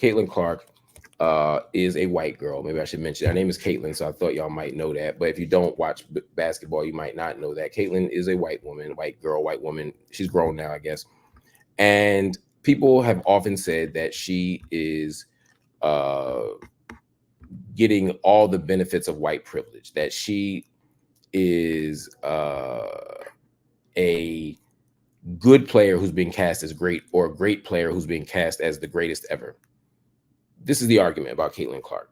Caitlyn Clark is a white girl. Maybe I should mention her name is Caitlyn, so I thought y'all might know that. But if you don't watch basketball, you might not know that. Caitlyn is a white woman, white girl, white woman. She's grown now, I guess. And people have often said that she is getting all the benefits of white privilege, that she is a good player who's being cast as great, or a great player who's being cast as the greatest ever. This is the argument about Caitlyn Clark.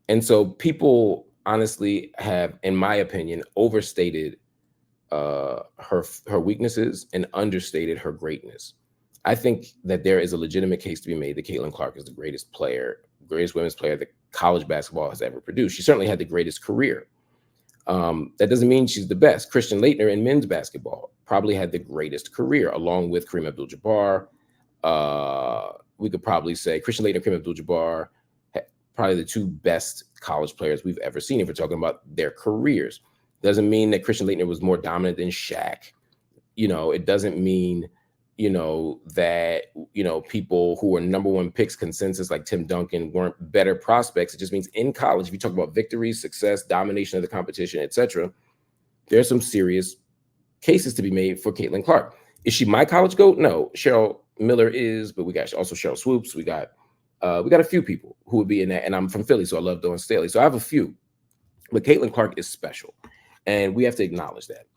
And so people honestly have, in my opinion, overstated her weaknesses and understated her greatness. I think that there is a legitimate case to be made that Caitlyn Clark is the greatest player, greatest women's player that college basketball has ever produced. She certainly had the greatest career. That doesn't mean she's the best. Christian Laettner in men's basketball probably had the greatest career, along with Kareem Abdul-Jabbar. We could probably say Christian Laettner, Kareem Abdul-Jabbar, probably the two best college players we've ever seen if we're talking about their careers. Doesn't mean that Christian Laettner was more dominant than Shaq. It doesn't mean, that, people who were number one picks consensus like Tim Duncan weren't better prospects. It just means in college, if you talk about victories, success, domination of the competition, etc., there's some serious cases to be made for Caitlyn Clark. Is she my college GOAT? No. Cheryl Miller is, but we got also Cheryl Swoops. We got a few people who would be in that, and I'm from Philly, so I love Dawn Staley. So I have a few, but Caitlyn Clark is special, and we have to acknowledge that.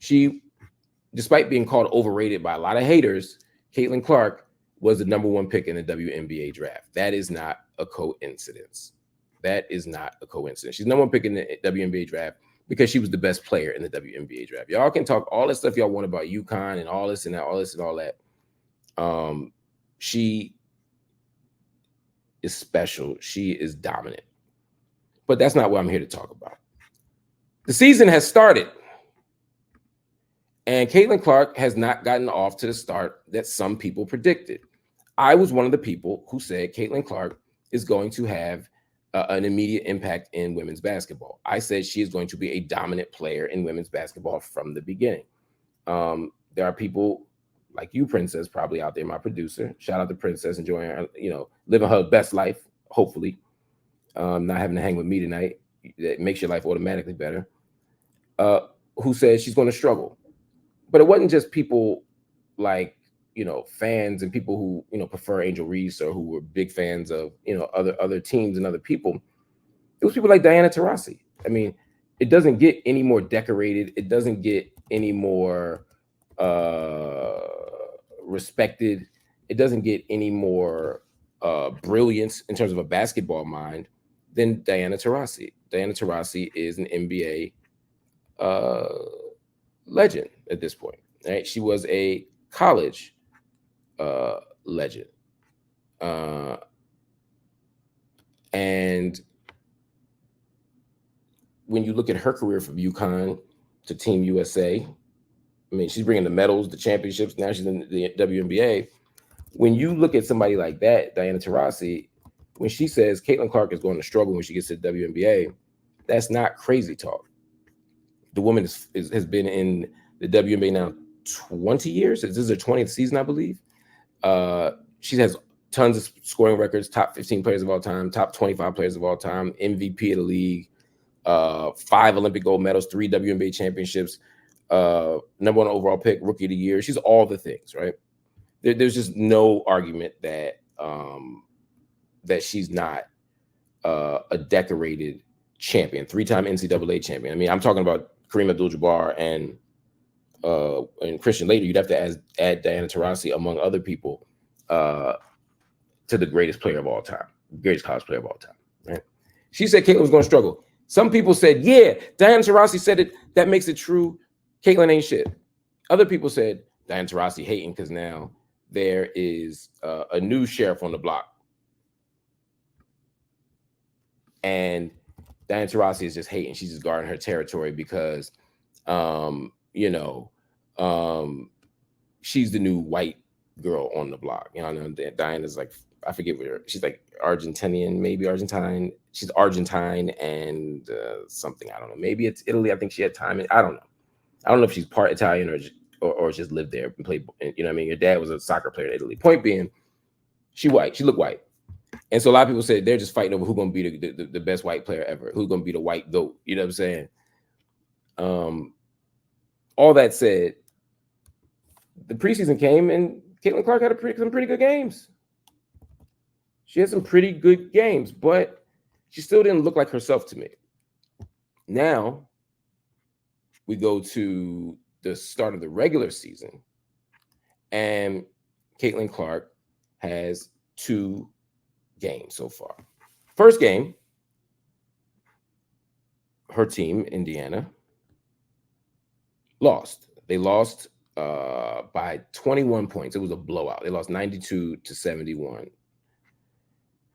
She, despite being called overrated by a lot of haters, Caitlyn Clark was the number one pick in the WNBA draft. That is not a coincidence. That is not a coincidence. She's number one pick in the WNBA draft because she was the best player in the WNBA draft. Y'all can talk all this stuff y'all want about UConn and all this and that, all this and all that. She is special. She is dominant. But that's not what I'm here to talk about. The season has started. And Caitlyn Clark has not gotten off to the start that some people predicted. I was one of the people who said Caitlyn Clark is going to have an immediate impact in women's basketball. I said she is going to be a dominant player in women's basketball from the beginning. There are people like you, Princess, probably out there, my producer. Shout out to Princess, enjoying her, living her best life, hopefully. Not having to hang with me tonight. That makes your life automatically better. Who says she's going to struggle. But it wasn't just people like, fans and people who, prefer Angel Reese or who were big fans of, other teams and other people. It was people like Diana Taurasi. I mean, it doesn't get any more decorated. It doesn't get any more respected. It doesn't get any more brilliance in terms of a basketball mind than Diana Taurasi. Diana Taurasi is an NBA legend at this point, right? She was a college legend. And when you look at her career from UConn to Team USA, I mean, she's bringing the medals, the championships. Now she's in the WNBA. When you look at somebody like that, Diana Taurasi, when she says Caitlyn Clark is going to struggle when she gets to the WNBA, that's not crazy talk. The woman has been in the WNBA now 20 years. This is her 20th season, I believe. She has tons of scoring records, top 15 players of all time, top 25 players of all time, MVP of the league, 5 Olympic gold medals, 3 WNBA championships, number 1 overall pick, rookie of the year. She's all the things, right? There's just no argument that that she's not a decorated champion, 3-time NCAA champion. I mean, I'm talking about Kareem Abdul-Jabbar and Christian Laettner. You'd have to add Diana Taurasi among other people to the greatest player of all time, greatest college player of all time. Right? She said Caitlyn was going to struggle. Some people said, yeah, Diana Taurasi said it. That makes it true. Caitlyn ain't shit. Other people said Diana Taurasi hating because now there is a new sheriff on the block. And Diana Taurasi is just hating. She's just guarding her territory because, she's the new white girl on the block. Diana's like, I forget what she's like, Argentinian, maybe Argentine. She's Argentine and something. I don't know. Maybe it's Italy. I think she had time. I don't know. I don't know if she's part Italian or just lived there and played. You know what I mean? Your dad was a soccer player in Italy. Point being, She white. She looked white. And so a lot of people said they're just fighting over who's going to be the best white player ever, who's going to be the white GOAT. You know what I'm saying? All that said, the preseason came and Caitlyn Clark had some pretty good games. She had some pretty good games, but she still didn't look like herself to me. Now we go to the start of the regular season, and Caitlyn Clark has 2 games so far. First game, her team, Indiana, lost. They lost by 21 points. It was a blowout. They lost 92-71,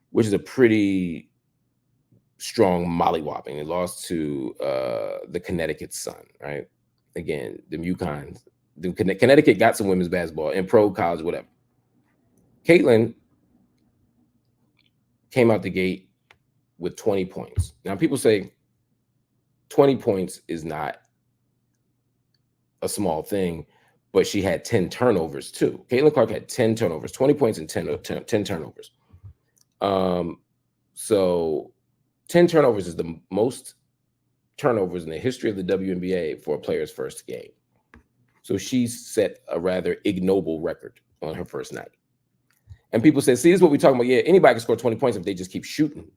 which is a pretty strong mollywopping. They lost to the Connecticut Sun, right? Again, the UConn. Connecticut got some women's basketball in pro, college, whatever. Caitlyn came out the gate with 20 points. Now, people say 20 points is not a small thing, but she had 10 turnovers too. Caitlyn Clark had 10 turnovers, 20 points and 10 turnovers. So 10 turnovers is the most turnovers in the history of the WNBA for a player's first game. So she set a rather ignoble record on her first night. And people say, see, this is what we're talking about. Yeah, anybody can score 20 points if they just keep shooting.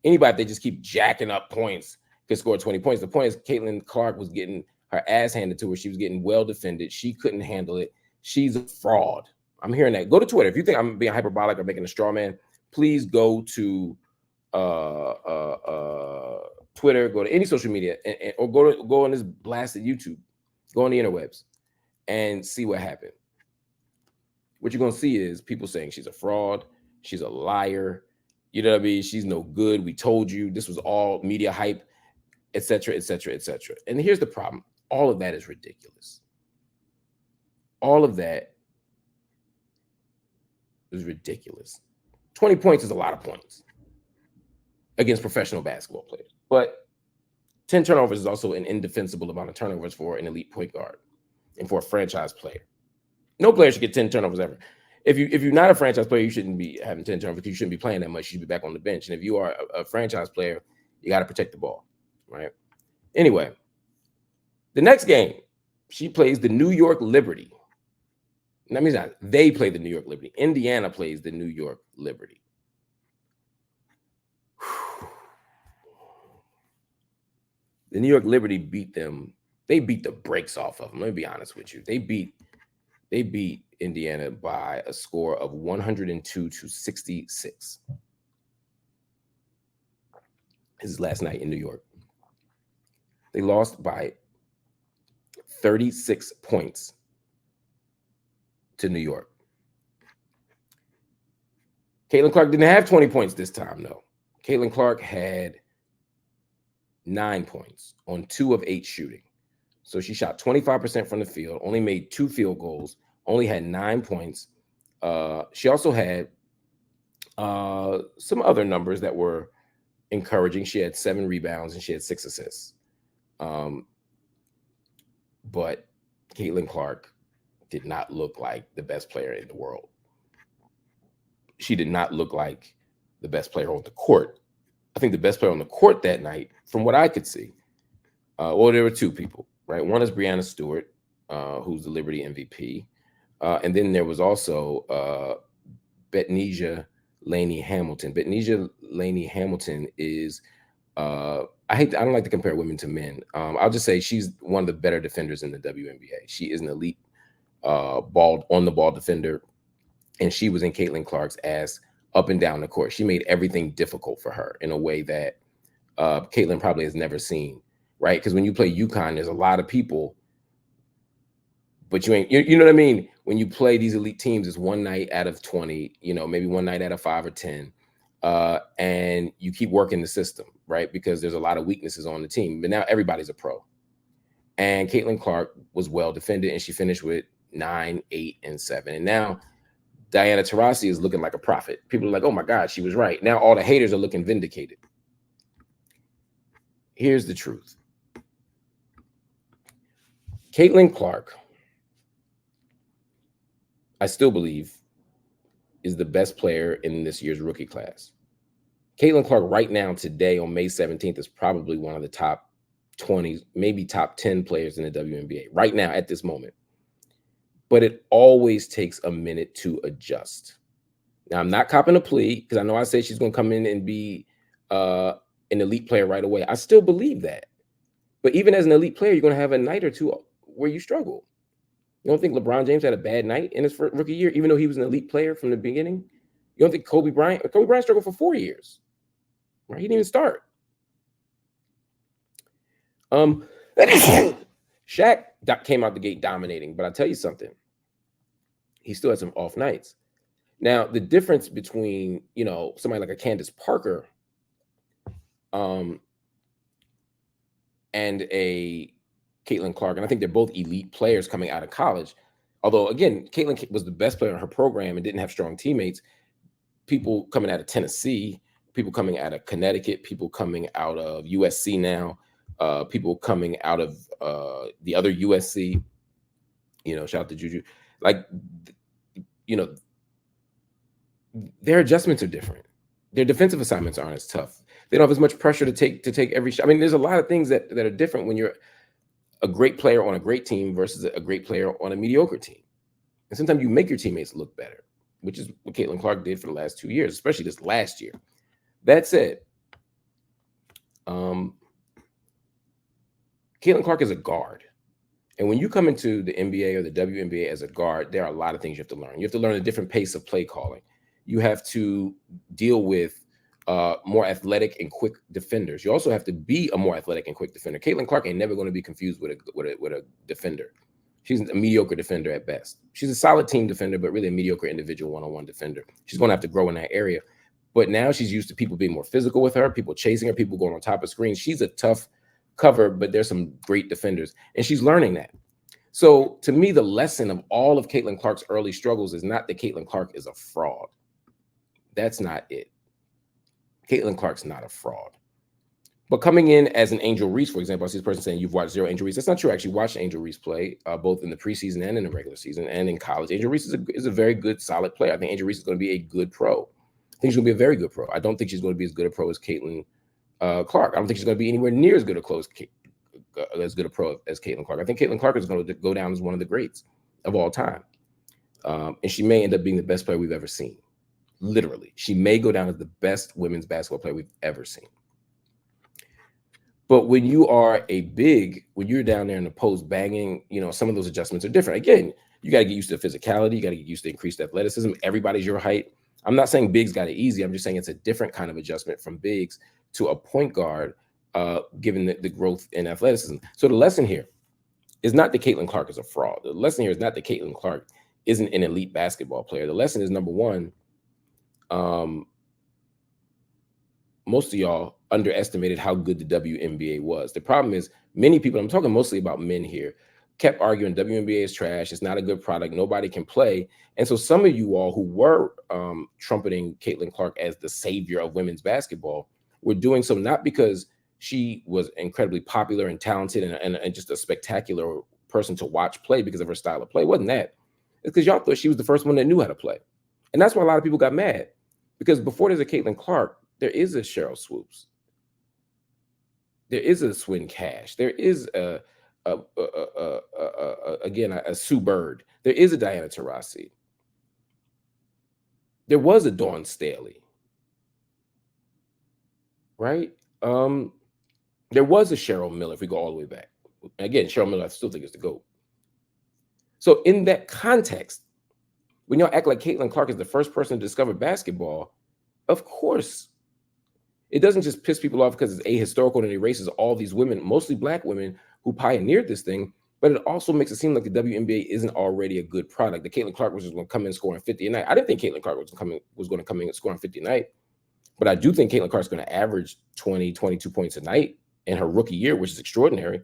Anybody, if they just keep jacking up points, can score 20 points. The point is Caitlyn Clark was getting her ass handed to her. She was getting well defended. She couldn't handle it. She's a fraud. I'm hearing that. Go to Twitter. If you think I'm being hyperbolic or making a straw man, please go to Twitter, go to any social media, or go on this blasted YouTube, go on the interwebs and see what happened. What you're going to see is people saying she's a fraud, she's a liar, you know what I mean? She's no good. We told you this was all media hype, etc., etc., etc. And here's the problem. All of that is ridiculous. All of that is ridiculous. 20 points is a lot of points against professional basketball players. But 10 turnovers is also an indefensible amount of turnovers for an elite point guard and for a franchise player. No player should get 10 turnovers ever. If you're not a franchise player, you shouldn't be having 10 turnovers because you shouldn't be playing that much. You should be back on the bench. And if you are a franchise player, you got to protect the ball, right? Anyway, the next game, she plays the New York Liberty. That means not they play the New York Liberty. Indiana plays the New York Liberty. The New York Liberty beat them. They beat the brakes off of them. Let me be honest with you. They beat Indiana by a score of 102-66. This is last night in New York. They lost by 36 points to New York. Caitlyn Clark didn't have 20 points this time, though. Caitlyn Clark had 9 points on 2 of 8 shooting. So she shot 25% from the field, only made 2 field goals, only had 9 points. She also had some other numbers that were encouraging. She had 7 rebounds and she had 6 assists. But Caitlyn Clark did not look like the best player in the world. She did not look like the best player on the court. I think the best player on the court that night, from what I could see, well, there were 2 people, right? One is Breanna Stewart, who's the Liberty MVP. And then there was also Betnijah Laney Hamilton. Betnijah Laney Hamilton is, I don't like to compare women to men. I'll just say she's one of the better defenders in the WNBA. She is an elite on the ball defender. And she was in Caitlyn Clark's ass up and down the court. She made everything difficult for her in a way that Caitlyn probably has never seen, right? Because when you play UConn, there's a lot of people, but you know what I mean? When you play these elite teams, it's one night out of 20, maybe one night out of 5 or 10. And you keep working the system, right? Because there's a lot of weaknesses on the team. But now everybody's a pro. And Caitlyn Clark was well defended, and she finished with 9, 8, and 7. And now Diana Taurasi is looking like a prophet. People are like, oh my God, she was right. Now all the haters are looking vindicated. Here's the truth. Caitlyn Clark, I still believe, is the best player in this year's rookie class. Caitlyn Clark right now, today on May 17th, is probably one of the top 20, maybe top 10 players in the WNBA right now at this moment. But it always takes a minute to adjust. Now, I'm not copping a plea because I know I said she's going to come in and be an elite player right away. I still believe that. But even as an elite player, you're going to have a night or two where you struggle. You don't think LeBron James had a bad night in his first rookie year, even though he was an elite player from the beginning? You don't think Kobe Bryant struggled for 4 years, right? He didn't even start. Shaq came out the gate dominating, but I'll tell you something. He still had some off nights. Now, the difference between, somebody like a Candace Parker and a Caitlyn Clark, and I think they're both elite players coming out of college. Although, again, Caitlyn was the best player in her program and didn't have strong teammates. People coming out of Tennessee, people coming out of Connecticut, people coming out of USC now, people coming out of the other USC, shout out to Juju. Their adjustments are different. Their defensive assignments aren't as tough. They don't have as much pressure to take every shot. I mean, there's a lot of things that are different when you're a great player on a great team versus a great player on a mediocre team. And sometimes you make your teammates look better, which is what Caitlyn Clark did for the last 2 years, especially this last year. That said, Caitlyn Clark is a guard. And when you come into the NBA or the WNBA as a guard, there are a lot of things you have to learn. You have to learn a different pace of play calling. You have to deal with more athletic and quick defenders. You also have to be a more athletic and quick defender. Caitlyn Clark ain't never going to be confused with a defender. She's a mediocre defender at best. She's a solid team defender, but really a mediocre individual one-on-one defender. She's going to have to grow in that area. But now she's used to people being more physical with her, people chasing her, people going on top of screens. She's a tough cover, but there's some great defenders, and she's learning that. So to me, the lesson of all of Caitlyn Clark's early struggles is not that Caitlyn Clark is a fraud. That's not it. Caitlyn Clark's not a fraud. But coming in as an Angel Reese, for example, I see this person saying you've watched zero Angel Reese. That's not true. I actually watched Angel Reese play both in the preseason and in the regular season and in college. Angel Reese is a very good, solid player. I think Angel Reese is going to be a good pro. I think she's going to be a very good pro. I don't think she's going to be as good a pro as Caitlyn Clark. I don't think she's going to be anywhere near as good a pro as Caitlyn Clark. I think Caitlyn Clark is going to go down as one of the greats of all time. And she may end up being the best player we've ever seen. Literally, she may go down as the best women's basketball player we've ever seen. But when you are a big, when you're down there in the post banging, some of those adjustments are different. Again, you got to get used to the physicality. You got to get used to increased athleticism. Everybody's your height. I'm not saying bigs got it easy. I'm just saying it's a different kind of adjustment from bigs to a point guard, given the growth in athleticism. So the lesson here is not that Caitlyn Clark is a fraud. The lesson here is not that Caitlyn Clark isn't an elite basketball player. The lesson is, number one, most of y'all underestimated how good the WNBA was. The problem is many people, I'm talking mostly about men here, kept arguing WNBA is trash. It's not a good product. Nobody can play. And so some of you all who were trumpeting Caitlyn Clark as the savior of women's basketball were doing so not because she was incredibly popular and talented and just a spectacular person to watch play because of her style of play. It wasn't that. It's because y'all thought she was the first one that knew how to play. And that's why a lot of people got mad. Because before there's a Caitlyn Clark, there is a Cheryl Swoops. There is a Swin Cash. There is again a Sue Bird. There is a Diana Taurasi. There was a Dawn Staley. Right? There was a Cheryl Miller, if we go all the way back. Again, Cheryl Miller, I still think is the GOAT. So in that context, when y'all act like Caitlyn Clark is the first person to discover basketball, of course, it doesn't just piss people off because it's ahistorical and it erases all these women, mostly Black women, who pioneered this thing, but it also makes it seem like the WNBA isn't already a good product. That Caitlyn Clark was just going to come in scoring 50 a night. I didn't think Caitlyn Clark was going to come in scoring 50 a night, but I do think Caitlyn Clark's going to average 20, 22 points a night in her rookie year, which is extraordinary.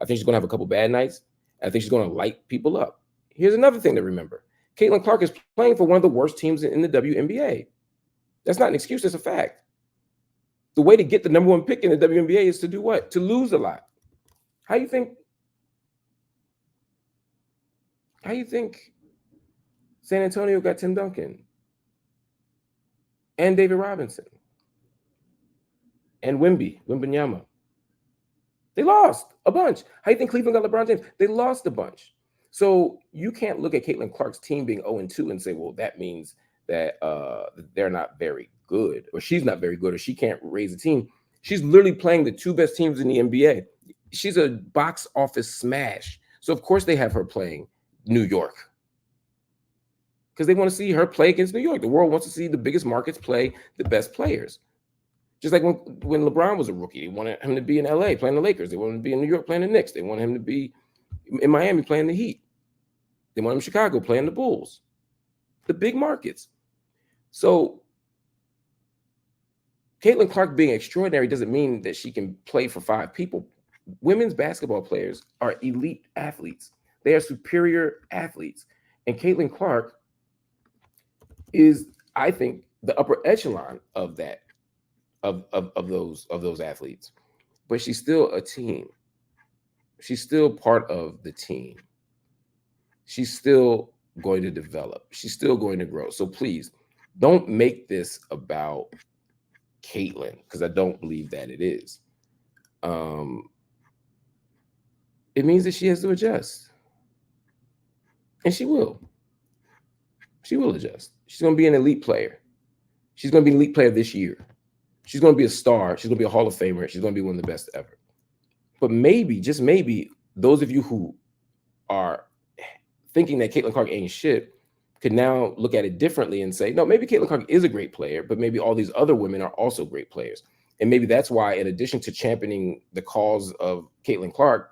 I think she's going to have a couple bad nights. I think she's going to light people up. Here's another thing to remember. Caitlyn Clark is playing for one of the worst teams in the WNBA. That's not an excuse, that's a fact. The way to get the number one pick in the WNBA is to do what? To lose a lot. How you think San Antonio got Tim Duncan? and David Robinson and Wimbenyama. They lost a bunch. How do you think Cleveland got LeBron James? They lost a bunch. So you can't look at Caitlyn Clark's team being 0-2 and say, well, that means that they're not very good, or she's not very good, or she can't raise a team. She's literally playing the two best teams in the NBA. She's a box office smash. So of course they have her playing New York, because they want to see her play against New York. The world wants to see the biggest markets play the best players. Just like when LeBron was a rookie, they wanted him to be in LA playing the Lakers. They wanted him to be in New York playing the Knicks. They wanted him to be in Miami playing the Heat. They wanted him in Chicago playing the Bulls. The big markets. So Caitlyn Clark being extraordinary doesn't mean that she can play for 5 people. Women's basketball players are elite athletes. They are superior athletes. And Caitlyn Clark is, I think, the upper echelon of that. Of those athletes, but she's still a team. She's still part of the team. She's still going to develop. She's still going to grow. So please don't make this about Caitlyn, because I don't believe that it is. It means that she has to adjust, and she will. She will adjust. She's going to be an elite player. She's going to be an elite player this year. She's going to be a star. She's going to be a Hall of Famer. She's going to be one of the best ever. But maybe, just maybe, those of you who are thinking that Caitlyn Clark ain't shit could now look at it differently and say, no, maybe Caitlyn Clark is a great player, but maybe all these other women are also great players. And maybe that's why, in addition to championing the cause of Caitlyn Clark,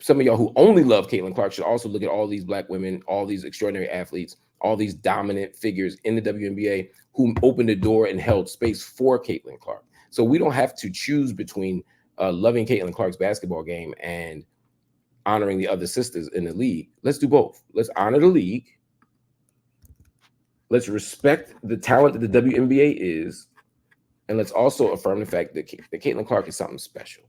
some of y'all who only love Caitlyn Clark should also look at all these Black women, all these extraordinary athletes, all these dominant figures in the WNBA who opened the door and held space for Caitlyn Clark. So we don't have to choose between loving Caitlyn Clark's basketball game and honoring the other sisters in the league. Let's do both. Let's honor the league. Let's respect the talent that the WNBA is. And let's also affirm the fact that Caitlyn Clark is something special.